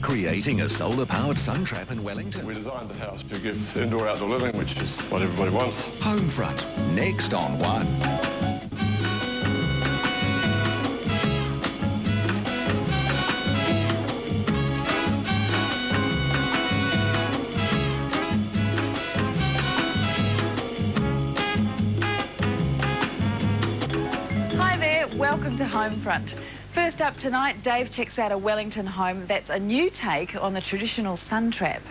creating a solar-powered sun trap in Wellington. We designed the house to give indoor-outdoor living, which is what everybody wants. Homefront, next on One. Welcome to Homefront. First up tonight, Dave checks out a Wellington home that's a new take on the traditional sun trap.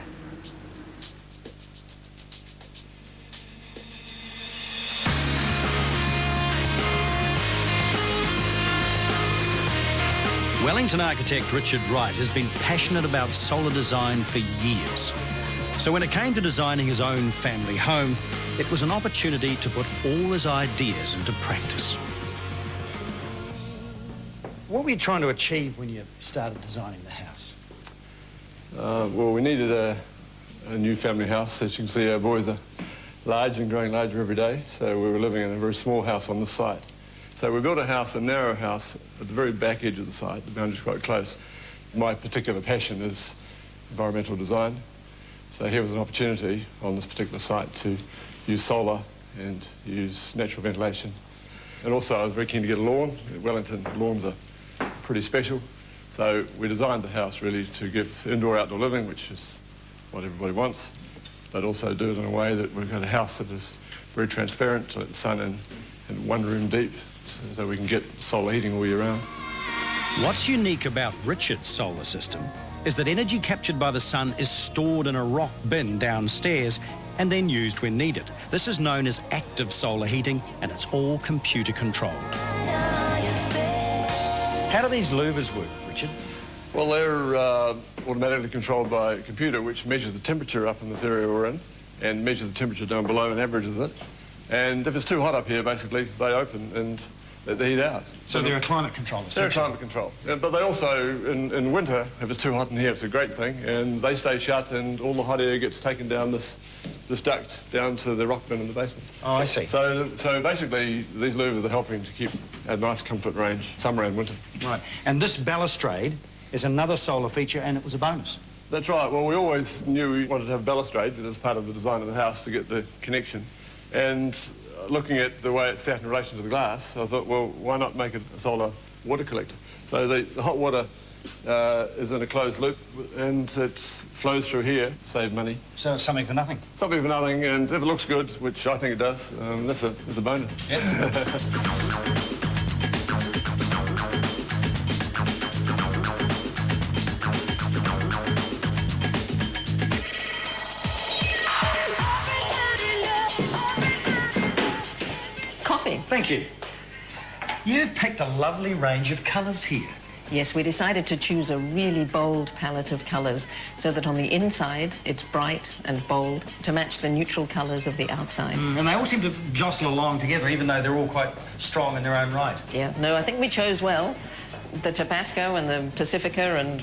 Wellington architect Richard Wright has been passionate about solar design for years. So when it came to designing his own family home, it was an opportunity to put all his ideas into practice. What were you trying to achieve when you started designing the house? Well, we needed a new family house. As you can see, our boys are large and growing larger every day, so we were living in a very small house on this site. So we built a house, a narrow house, at the very back edge of the site. The boundary's quite close. My particular passion is environmental design. So here was an opportunity on this particular site to use solar and use natural ventilation. And also I was very keen to get a lawn. Wellington lawns are pretty special. So we designed the house really to give indoor-outdoor living, which is what everybody wants, but also do it in a way that we've got a house that is very transparent to let the sun in and one room deep, so we can get solar heating all year round. What's unique about Richard's solar system is that energy captured by the sun is stored in a rock bin downstairs and then used when needed. This is known as active solar heating, and it's all computer controlled. How do these louvers work, Richard? Well, they're automatically controlled by a computer which measures the temperature up in this area we're in and measures the temperature down below and averages it. And if it's too hot up here, basically, they open and let the heat out. So they're a climate control, They're a climate control. Yeah, but they also, in winter, if it's too hot in here, it's a great thing, and they stay shut and all the hot air gets taken down this duct down to the rock bin in the basement. Oh, I see. So basically, these louvers are helping to keep a nice comfort range, summer and winter. Right. And this balustrade is another solar feature, and it was a bonus. That's right. Well, we always knew we wanted to have a balustrade as part of the design of the house to get the connection. And looking at the way it sat in relation to the glass, I thought, well, why not make it a solar water collector? So the hot water is in a closed loop and it flows through here, save money. So it's something for nothing? Something for nothing, and if it looks good, which I think it does, that's a bonus. Yep. Thank you. You've picked a lovely range of colours here. Yes, we decided to choose a really bold palette of colours so that on the inside it's bright and bold to match the neutral colours of the outside. And they all seem to jostle along together, even though they're all quite strong in their own right. Yeah, no, I think we chose well. The Tabasco and the Pacifica and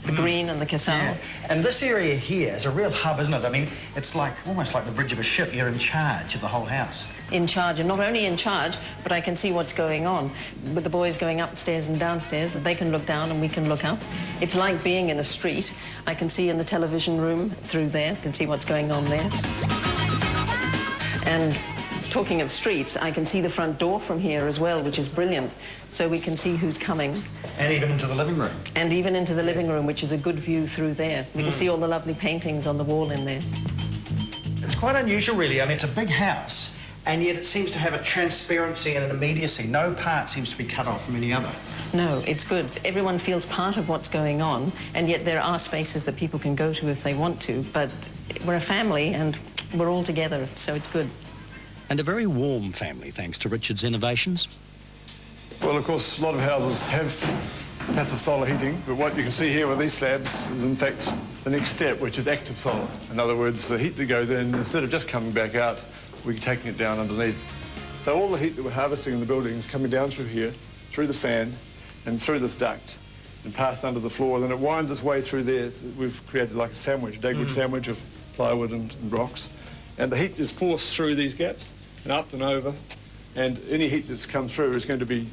the green and the Casal. Yeah. And this area here is a real hub, isn't it? I mean, it's like almost like the bridge of a ship. You're in charge of the whole house. In charge, and not only in charge, but I can see what's going on. With the boys going upstairs and downstairs, they can look down and we can look up. It's like being in a street. I can see in the television room through there, can see what's going on there. And talking of streets, I can see the front door from here as well, which is brilliant. So we can see who's coming. And even into the living room. And even into the living room, which is a good view through there. We can see all the lovely paintings on the wall in there. It's quite unusual, really. I mean, it's a big house, and yet it seems to have a transparency and an immediacy. No part seems to be cut off from any other. No, it's good. Everyone feels part of what's going on, and yet there are spaces that people can go to if they want to, but we're a family and we're all together, so it's good. And a very warm family, thanks to Richard's innovations. Well, of course, a lot of houses have passive solar heating, but what you can see here with these slabs is, in fact, the next step, which is active solar. In other words, the heat that goes in, instead of just coming back out, we're taking it down underneath. So all the heat that we're harvesting in the building is coming down through here, through the fan, and through this duct, and passed under the floor. Then it winds its way through there. We've created like a sandwich, Dagwood sandwich of plywood and rocks. And the heat is forced through these gaps, and up and over, and any heat that's come through is going to be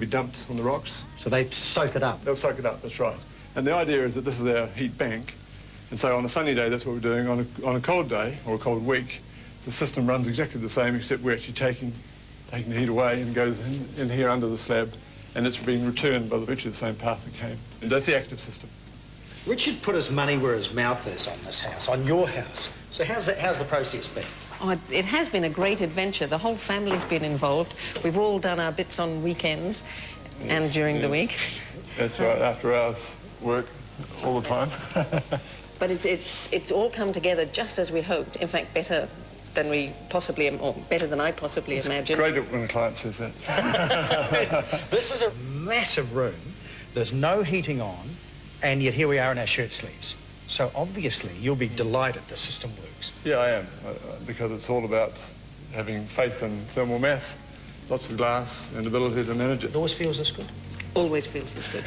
dumped on the rocks. So they soak it up? They'll soak it up, that's right. And the idea is that this is our heat bank. And so on a sunny day, that's what we're doing. On a cold day, or a cold week, the system runs exactly the same, except we're actually taking the heat away and goes in here under the slab, and it's being returned by literally the same path it came. And that's the active system. Richard put his money where his mouth is on this house, on your house. So how's the process been? Oh, it has been a great adventure. The whole family's been involved. We've all done our bits on weekends and during the week. That's right, after hours work all the time. But it's all come together just as we hoped. In fact, better than we possibly, or better than I possibly imagined. Great when a client says that. This is a massive room. There's no heating on, and yet here we are in our shirt sleeves. So obviously you'll be delighted the system works. Yeah, I am, because it's all about having faith in thermal mass, lots of glass, and ability to manage it. It always feels this good. Always feels this good.